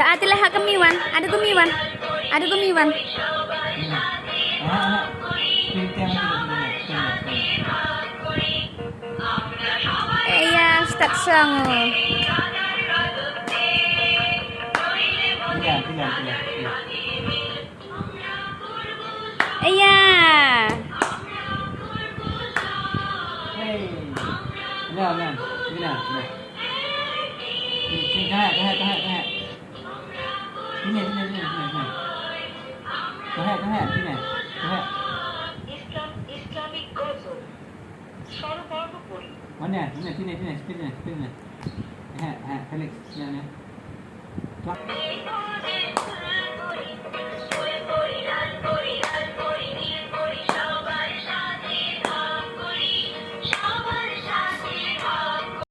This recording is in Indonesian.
Saatilah hak kemiwan. Ada kemiwan. Ada kemiwan. Iya, Ustaz Songo. Iya. Islamic ghazal সর্বর্ণপরি Mana? Sini. Felix, sini.